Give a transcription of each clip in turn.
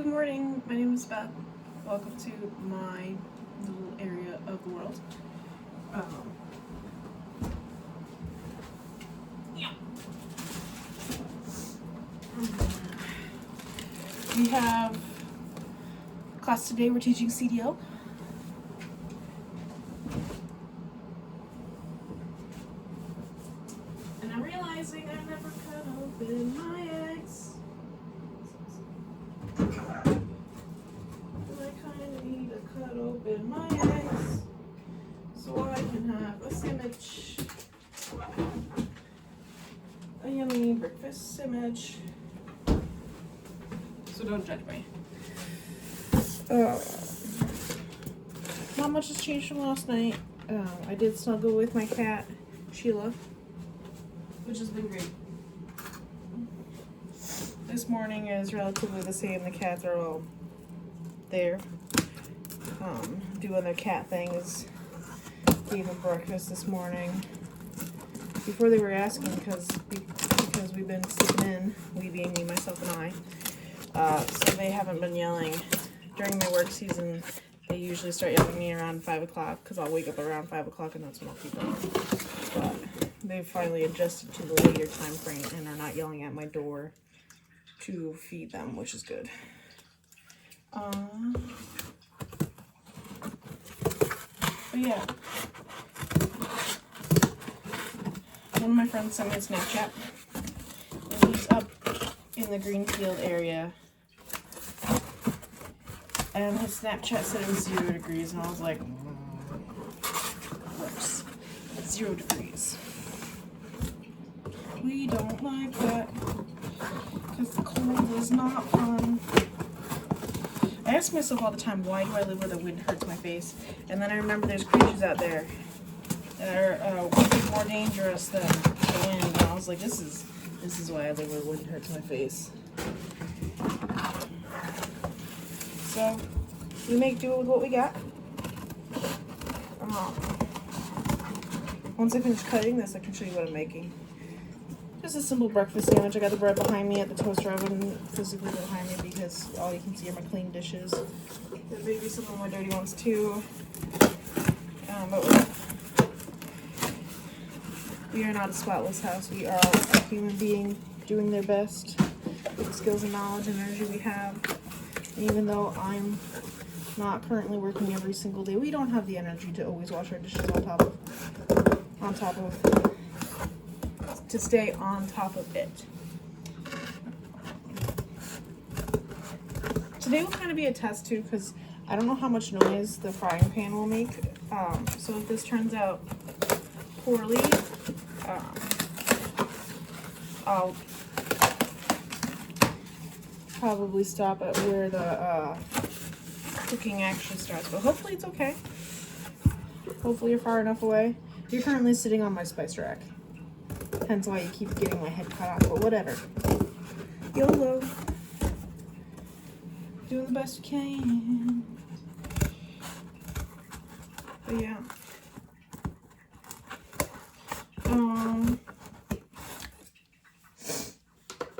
Good morning, my name is Beth. Welcome to my little area of the world. We have class today, we're teaching CDO. And I'm realizing I never cut open my eggs. I kind of need to cut open my eggs so I can have a sandwich. A yummy breakfast sandwich. So don't judge me. Not much has changed from last night. I did snuggle with my cat, Sheila, which has been great. This morning is relatively the same. The cats are all there, doing their cat things. Gave them breakfast this morning. Before they were asking, because we've been sleeping in, we being me, myself, and I. So they haven't been yelling. During my work season, they usually start yelling at me around 5 o'clock, because I'll wake up around 5 o'clock and that's when I'll feed them. But they've finally adjusted to the later time frame and are not yelling at my door to feed them, which is good. But yeah. One of my friends sent me a Snapchat, and he's up in the Greenfield area, and his Snapchat said it was 0 degrees, and I was like, whoops, 0 degrees. We don't like that, because the cold is not fun. I ask myself all the time, why do I live where the wind hurts my face? And then I remember there's creatures out there that are way more dangerous than the wind. And I was like, this is why I live where the wind hurts my face. So we make do with what we got. Once I finish cutting this, I can show you what I'm making. Just a simple breakfast sandwich. I got the bread behind me at the toaster oven, physically behind me, because all you can see are my clean dishes. There may be some of my dirty ones too. But we are not a spotless house. We are a human being doing their best with the skills and knowledge and energy we have. And even though I'm not currently working every single day, we don't have the energy to always wash our dishes to stay on top of it. Today will kind of be a test too, because I don't know how much noise the frying pan will make. So if this turns out poorly, I'll probably stop at where the cooking actually starts. But hopefully it's okay. Hopefully you're far enough away. You're currently sitting on my spice rack. Hence why you keep getting my head cut off, but whatever. YOLO. Doing the best you can. But yeah.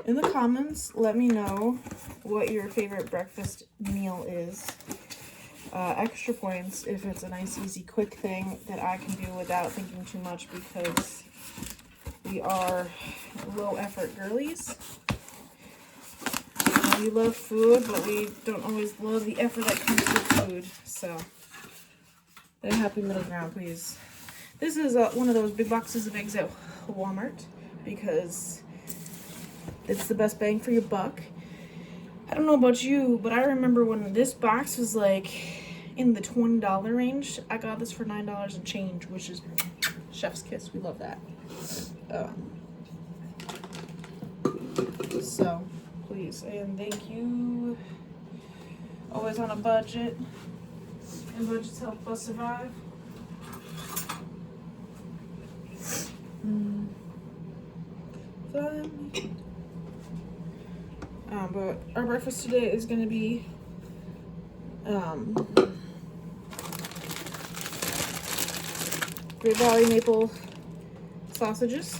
In the comments, let me know what your favorite breakfast meal is. Extra points if it's a nice, easy, quick thing that I can do without thinking too much, because we are low effort girlies. We love food, but we don't always love the effort that comes with food. So, a happy middle ground, please. This is one of those big boxes of eggs at Walmart, because it's the best bang for your buck. I don't know about you, but I remember when this box was like in the $20 range. I got this for $9 and change, which is chef's kiss. We love that. So, please, and thank you. Always on a budget, and budgets help us survive. But our breakfast today is going to be Great Valley maple sausages,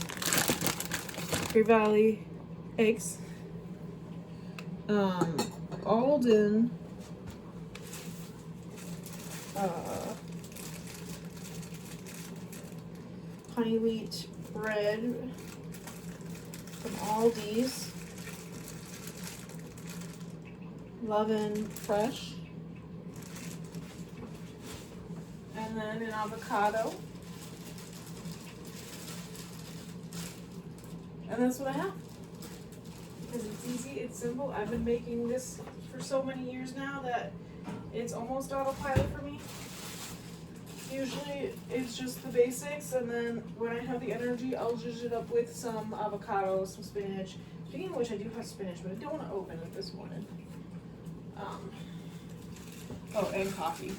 Great Valley eggs, Alden honey wheat bread from Aldi's. Lovin' Fresh. And then an avocado. And that's what I have. Because it's easy, it's simple. I've been making this for so many years now that it's almost autopilot for me. Usually it's just the basics, and then when I have the energy, I'll zhuzh it up with some avocado, some spinach. Speaking of which, I do have spinach, but I don't want to open it this morning. Oh, and coffee.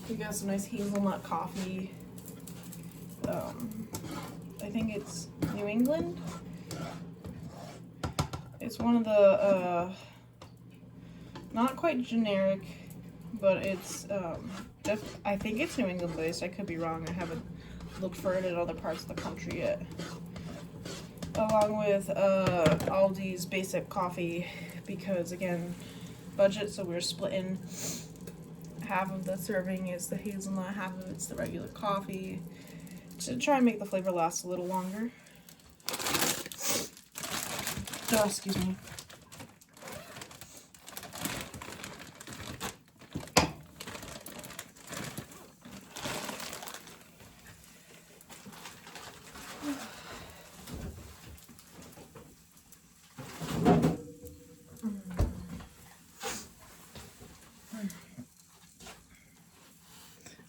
We got some nice hazelnut coffee. I think it's New England. It's one of the, not quite generic, but it's, I think it's New England based. I could be wrong. I haven't looked for it in other parts of the country yet. Along with, Aldi's basic coffee, because again, budget, so we're splitting. Half of the serving is the hazelnut, half of it's the regular coffee, to try and make the flavor last a little longer. Oh, excuse me.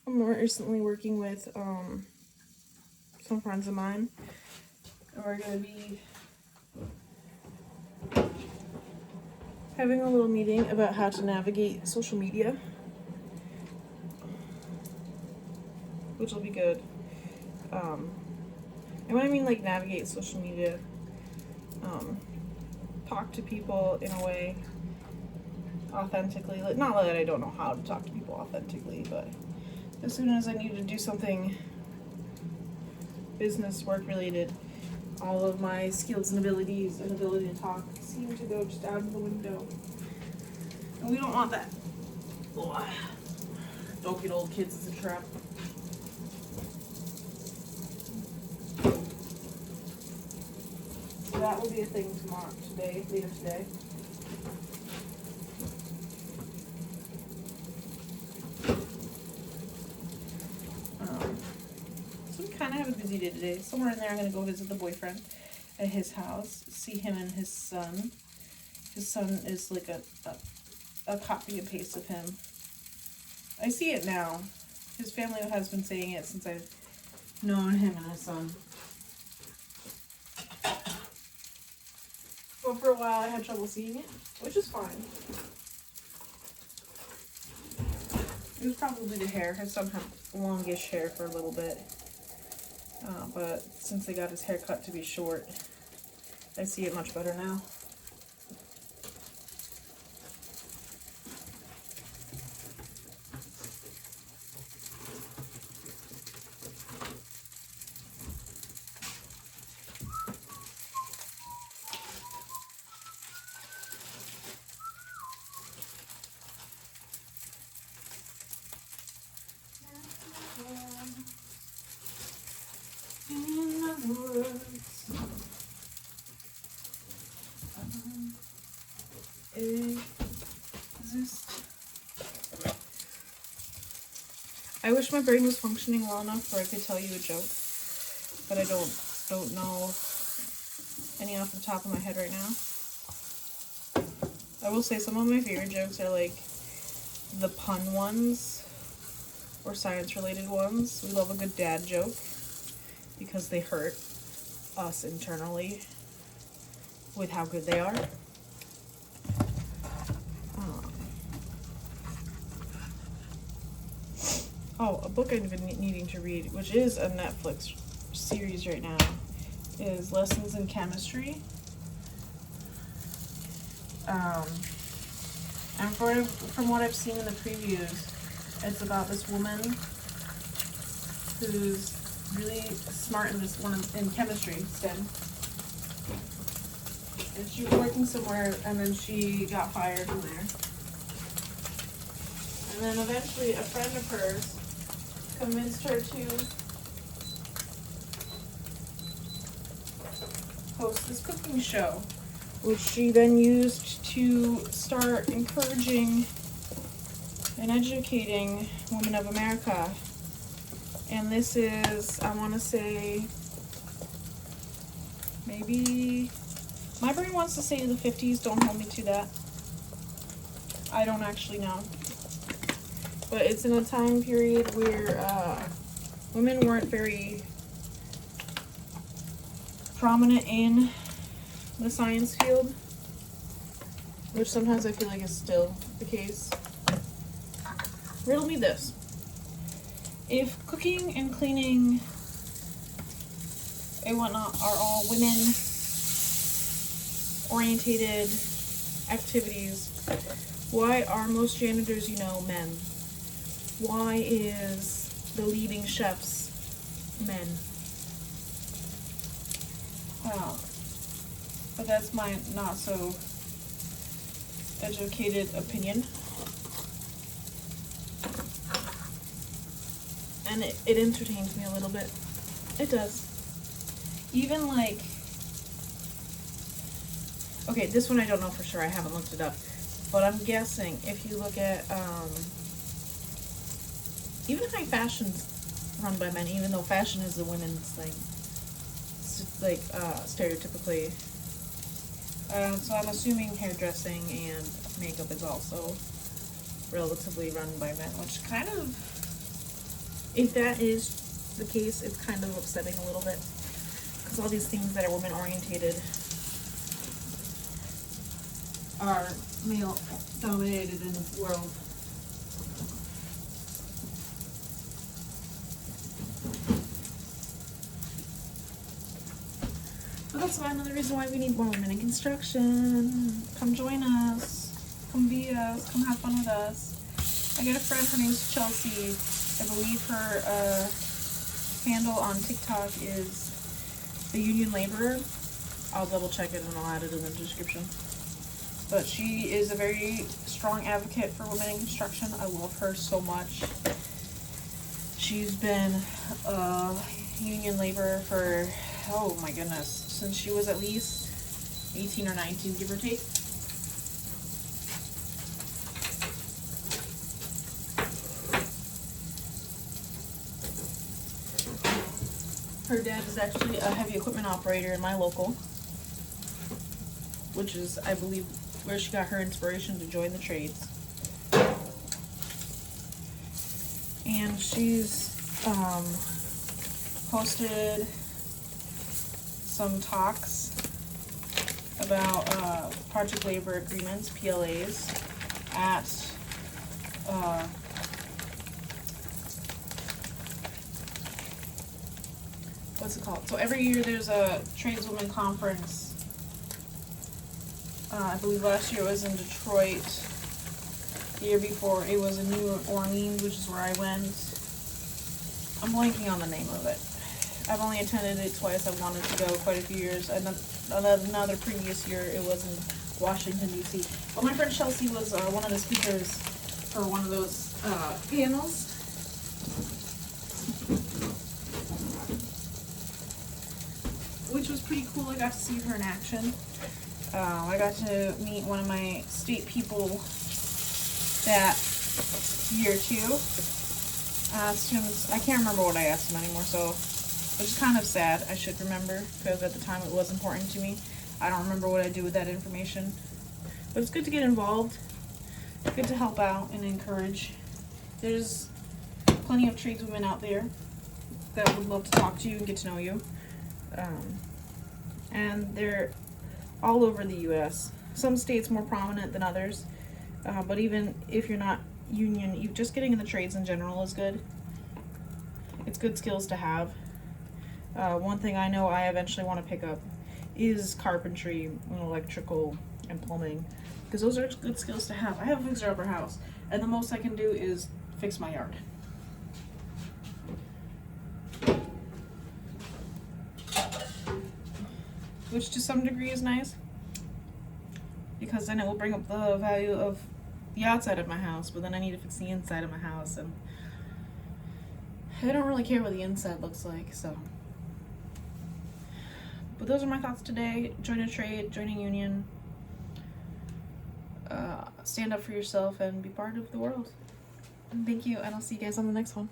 I'm recently working with some friends of mine. We're going to be having a little meeting about how to navigate social media, which will be good. And when I mean like navigate social media, talk to people in a way authentically. Not that I don't know how to talk to people authentically, but as soon as I need to do something business work related, all of my skills and abilities and ability to talk seem to go just out of the window. And we don't want that. Ugh. Don't get old kids as a trap. So that will be a thing later today. So we kind of have a busy day today. Somewhere in there I'm going to go visit the boyfriend at his house, see him and his son. His son is like a copy and paste of him. I see it now. His family has been saying it since I've known him and his son. But for a while I had trouble seeing it, which is fine. It was probably the hair. His son had longish hair for a little bit. But since they got his hair cut to be short, I see it much better now. I wish my brain was functioning well enough where I could tell you a joke, but I don't know any off the top of my head right now. I will say some of my favorite jokes are like the pun ones or science related ones. We love a good dad joke because they hurt us internally with how good they are. Oh, a book I've been needing to read, which is a Netflix series right now, is Lessons in Chemistry. And from what I've seen in the previews, it's about this woman whose really smart in this one in chemistry STEM. And she was working somewhere, and then she got fired from there. And then eventually a friend of hers convinced her to host this cooking show, which she then used to start encouraging and educating women of America. And this is, I want to say, maybe, my brain wants to say the 50s, don't hold me to that. I don't actually know. But it's in a time period where women weren't very prominent in the science field, which sometimes I feel like is still the case. Riddle me this. If cooking and cleaning and whatnot are all women-orientated activities, why are most janitors, men? Why is the leading chefs men? But that's my not so educated opinion. And it entertains me a little bit. It does. Even like, okay, this one I don't know for sure, I haven't looked it up. But I'm guessing if you look at, even high fashion's run by men, even though fashion is a women's thing. It's like, stereotypically. So I'm assuming hairdressing and makeup is also relatively run by men, which kind of, if that is the case, it's kind of upsetting a little bit. Because all these things that are women-orientated are male-dominated in the world. But that's another reason why we need more women in construction. Come join us. Come be us. Come have fun with us. I got a friend, her name's Chelsea. I believe her handle on TikTok is The Union Laborer. I'll double check it and I'll add it in the description. But she is a very strong advocate for women in construction. I love her so much. She's been a union laborer for, oh my goodness, since she was at least 18 or 19, give or take. Her dad is actually a heavy equipment operator in my local, which is, I believe, where she got her inspiration to join the trades. And she's hosted some talks about project labor agreements, PLAs, at what's it called? So every year there's a tradeswoman conference. I believe last year it was in Detroit. The year before it was in New Orleans, which is where I went. I'm blanking on the name of it. I've only attended it twice. I've wanted to go quite a few years. Another previous year it was in Washington, D.C. But my friend Chelsea was one of the speakers for one of those panels. Which was pretty cool. I got to see her in action. I got to meet one of my state people that year too. Asked him, I can't remember what I asked him anymore, so which is kind of sad. I should remember, because at the time it was important to me. I don't remember what I do with that information. But it's good to get involved. It's good to help out and encourage. There's plenty of tradeswomen out there that would love to talk to you and get to know you. And they're all over the U.S. Some states more prominent than others. But even if you're not union, just getting in the trades in general is good. It's good skills to have. One thing I know I eventually want to pick up is carpentry and electrical and plumbing, because those are good skills to have. I have a fixer-upper house, and the most I can do is fix my yard. which to some degree is nice, because then it will bring up the value of the outside of my house, but then I need to fix the inside of my house, and I don't really care what the inside looks like, so. But those are my thoughts today. Join a trade, join a union, stand up for yourself, and be part of the world. And thank you, and I'll see you guys on the next one.